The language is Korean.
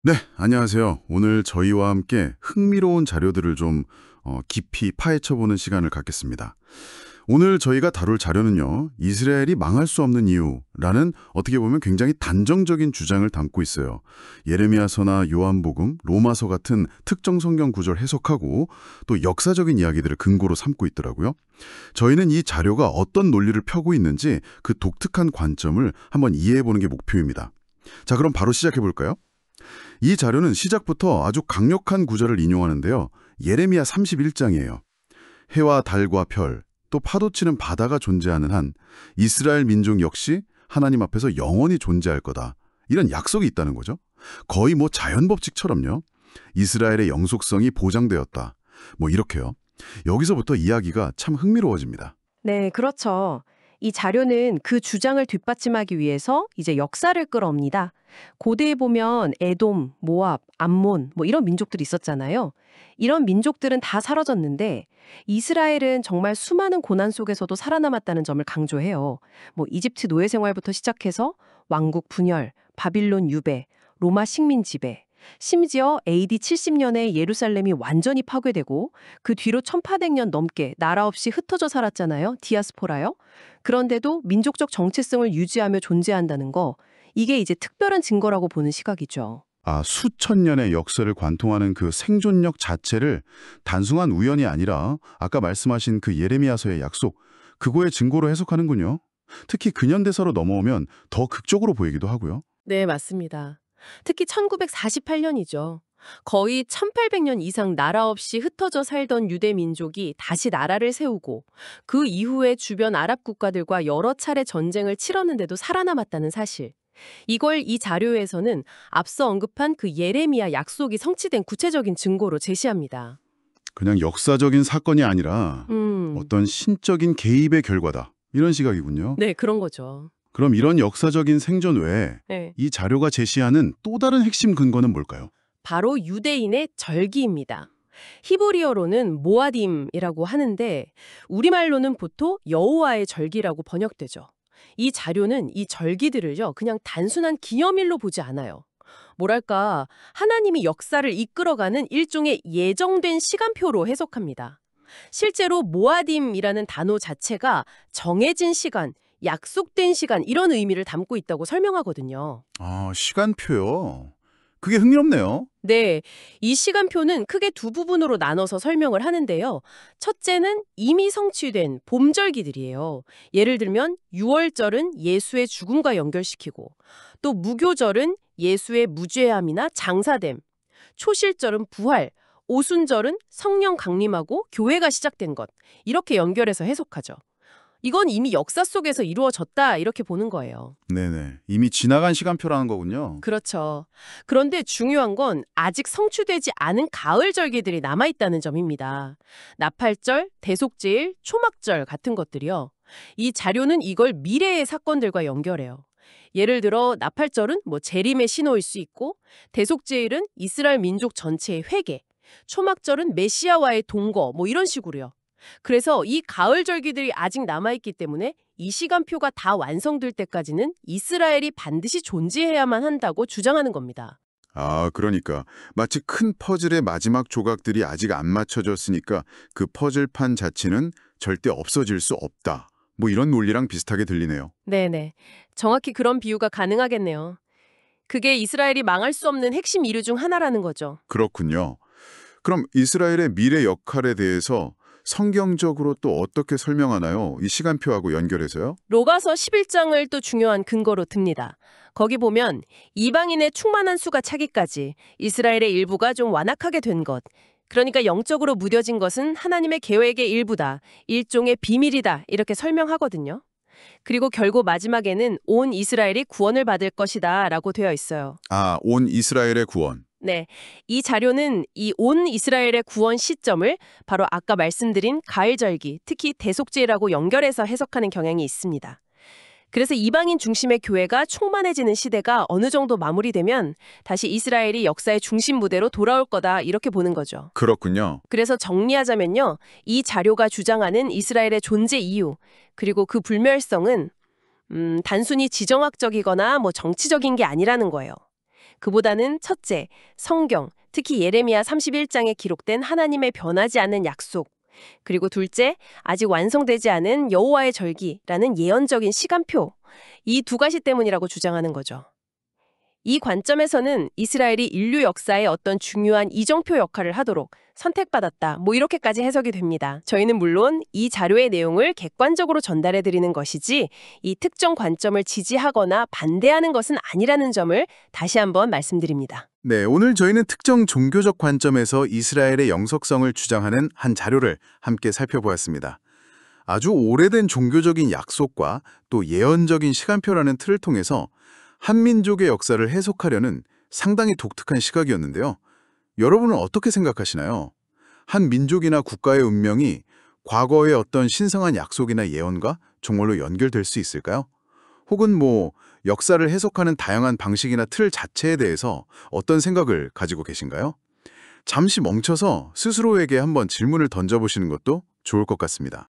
네, 안녕하세요. 오늘 저희와 함께 흥미로운 자료들을 좀 깊이 파헤쳐보는 시간을 갖겠습니다. 오늘 저희가 다룰 자료는요, 이스라엘이 망할 수 없는 이유라는 어떻게 보면 굉장히 단정적인 주장을 담고 있어요. 예레미야서나 요한복음, 로마서 같은 특정 성경 구절 해석하고 또 역사적인 이야기들을 근거로 삼고 있더라고요. 저희는 이 자료가 어떤 논리를 펴고 있는지 그 독특한 관점을 한번 이해해보는 게 목표입니다. 자, 그럼 바로 시작해볼까요? 이 자료는 시작부터 아주 강력한 구절을 인용하는데요. 예레미야 31장이에요. 해와 달과 별, 또 파도치는 바다가 존재하는 한 이스라엘 민족 역시 하나님 앞에서 영원히 존재할 거다. 이런 약속이 있다는 거죠. 거의 뭐 자연법칙처럼요. 이스라엘의 영속성이 보장되었다. 뭐 이렇게요. 여기서부터 이야기가 참 흥미로워집니다. 네, 그렇죠. 이 자료는 그 주장을 뒷받침하기 위해서 이제 역사를 끌어옵니다. 고대에 보면 에돔, 모압, 암몬 뭐 이런 민족들이 있었잖아요. 이런 민족들은 다 사라졌는데 이스라엘은 정말 수많은 고난 속에서도 살아남았다는 점을 강조해요. 뭐 이집트 노예 생활부터 시작해서 왕국 분열, 바빌론 유배, 로마 식민 지배, 심지어 AD 70년에 예루살렘이 완전히 파괴되고 그 뒤로 1800년 넘게 나라 없이 흩어져 살았잖아요. 디아스포라요. 그런데도 민족적 정체성을 유지하며 존재한다는 거, 이게 이제 특별한 증거라고 보는 시각이죠. 수천 년의 역사를 관통하는 그 생존력 자체를 단순한 우연이 아니라 아까 말씀하신 그 예레미야서의 약속, 그거의 증거로 해석하는군요. 특히 근현대사로 넘어오면 더 극적으로 보이기도 하고요. 네, 맞습니다. 특히 1948년이죠. 거의 1800년 이상 나라 없이 흩어져 살던 유대 민족이 다시 나라를 세우고 그 이후에 주변 아랍 국가들과 여러 차례 전쟁을 치렀는데도 살아남았다는 사실. 이걸 이 자료에서는 앞서 언급한 그 예레미야 약속이 성취된 구체적인 증거로 제시합니다. 그냥 역사적인 사건이 아니라 음, 어떤 신적인 개입의 결과다. 이런 시각이군요. 네, 그런 거죠. 그럼 이런 역사적인 생존 외에 네. 이 자료가 제시하는 또 다른 핵심 근거는 뭘까요? 바로 유대인의 절기입니다. 히브리어로는 모아딤이라고 하는데 우리말로는 보통 여호와의 절기라고 번역되죠. 이 자료는 이 절기들을요, 그냥 단순한 기념일로 보지 않아요. 뭐랄까, 하나님이 역사를 이끌어가는 일종의 예정된 시간표로 해석합니다. 실제로 모아딤이라는 단어 자체가 정해진 시간, 약속된 시간 이런 의미를 담고 있다고 설명하거든요. 시간표요. 그게 흥미롭네요. 네, 이 시간표는 크게 두 부분으로 나눠서 설명을 하는데요. 첫째는 이미 성취된 봄절기들이에요. 예를 들면 유월절은 예수의 죽음과 연결시키고 또 무교절은 예수의 무죄함이나 장사됨, 초실절은 부활, 오순절은 성령 강림하고 교회가 시작된 것 이렇게 연결해서 해석하죠. 이건 이미 역사 속에서 이루어졌다 이렇게 보는 거예요. 네네. 이미 지나간 시간표라는 거군요. 그렇죠. 그런데 중요한 건 아직 성취되지 않은 가을 절기들이 남아있다는 점입니다. 나팔절, 대속제일, 초막절 같은 것들이요. 이 자료는 이걸 미래의 사건들과 연결해요. 예를 들어 나팔절은 뭐 재림의 신호일 수 있고 대속제일은 이스라엘 민족 전체의 회개, 초막절은 메시아와의 동거 뭐 이런 식으로요. 그래서 이 가을 절기들이 아직 남아있기 때문에 이 시간표가 다 완성될 때까지는 이스라엘이 반드시 존재해야만 한다고 주장하는 겁니다. 그러니까 마치 큰 퍼즐의 마지막 조각들이 아직 안 맞춰졌으니까 그 퍼즐판 자체는 절대 없어질 수 없다. 뭐 이런 논리랑 비슷하게 들리네요. 네네. 정확히 그런 비유가 가능하겠네요. 그게 이스라엘이 망할 수 없는 핵심 이유 중 하나라는 거죠. 그렇군요. 그럼 이스라엘의 미래 역할에 대해서 성경적으로 또 어떻게 설명하나요? 이 시간표하고 연결해서요? 로가서 11장을 또 중요한 근거로 듭니다. 거기 보면 이방인의 충만한 수가 차기까지 이스라엘의 일부가 좀 완악하게 된 것. 그러니까 영적으로 무뎌진 것은 하나님의 계획의 일부다. 일종의 비밀이다. 이렇게 설명하거든요. 그리고 결국 마지막에는 온 이스라엘이 구원을 받을 것이다 라고 되어 있어요. 온 이스라엘의 구원. 네, 이 자료는 이 온 이스라엘의 구원 시점을 바로 아까 말씀드린 가을절기, 특히 대속제라고 연결해서 해석하는 경향이 있습니다. 그래서 이방인 중심의 교회가 충만해지는 시대가 어느 정도 마무리되면 다시 이스라엘이 역사의 중심 무대로 돌아올 거다 이렇게 보는 거죠. 그렇군요. 그래서 정리하자면요. 이 자료가 주장하는 이스라엘의 존재 이유, 그리고 그 불멸성은 단순히 지정학적이거나 뭐 정치적인 게 아니라는 거예요. 그보다는 첫째, 성경, 특히 예레미야 31장에 기록된 하나님의 변하지 않는 약속, 그리고 둘째, 아직 완성되지 않은 여호와의 절기라는 예언적인 시간표, 이 두 가지 때문이라고 주장하는 거죠. 이 관점에서는 이스라엘이 인류 역사의 어떤 중요한 이정표 역할을 하도록 선택받았다, 이렇게까지 해석이 됩니다. 저희는 물론 이 자료의 내용을 객관적으로 전달해 드리는 것이지 이 특정 관점을 지지하거나 반대하는 것은 아니라는 점을 다시 한번 말씀드립니다. 네, 오늘 저희는 특정 종교적 관점에서 이스라엘의 영속성을 주장하는 한 자료를 함께 살펴보았습니다. 아주 오래된 종교적인 약속과 또 예언적인 시간표라는 틀을 통해서 한민족의 역사를 해석하려는 상당히 독특한 시각이었는데요. 여러분은 어떻게 생각하시나요? 한 민족이나 국가의 운명이 과거의 어떤 신성한 약속이나 예언과 정말로 연결될 수 있을까요? 혹은 역사를 해석하는 다양한 방식이나 틀 자체에 대해서 어떤 생각을 가지고 계신가요? 잠시 멈춰서 스스로에게 한번 질문을 던져보시는 것도 좋을 것 같습니다.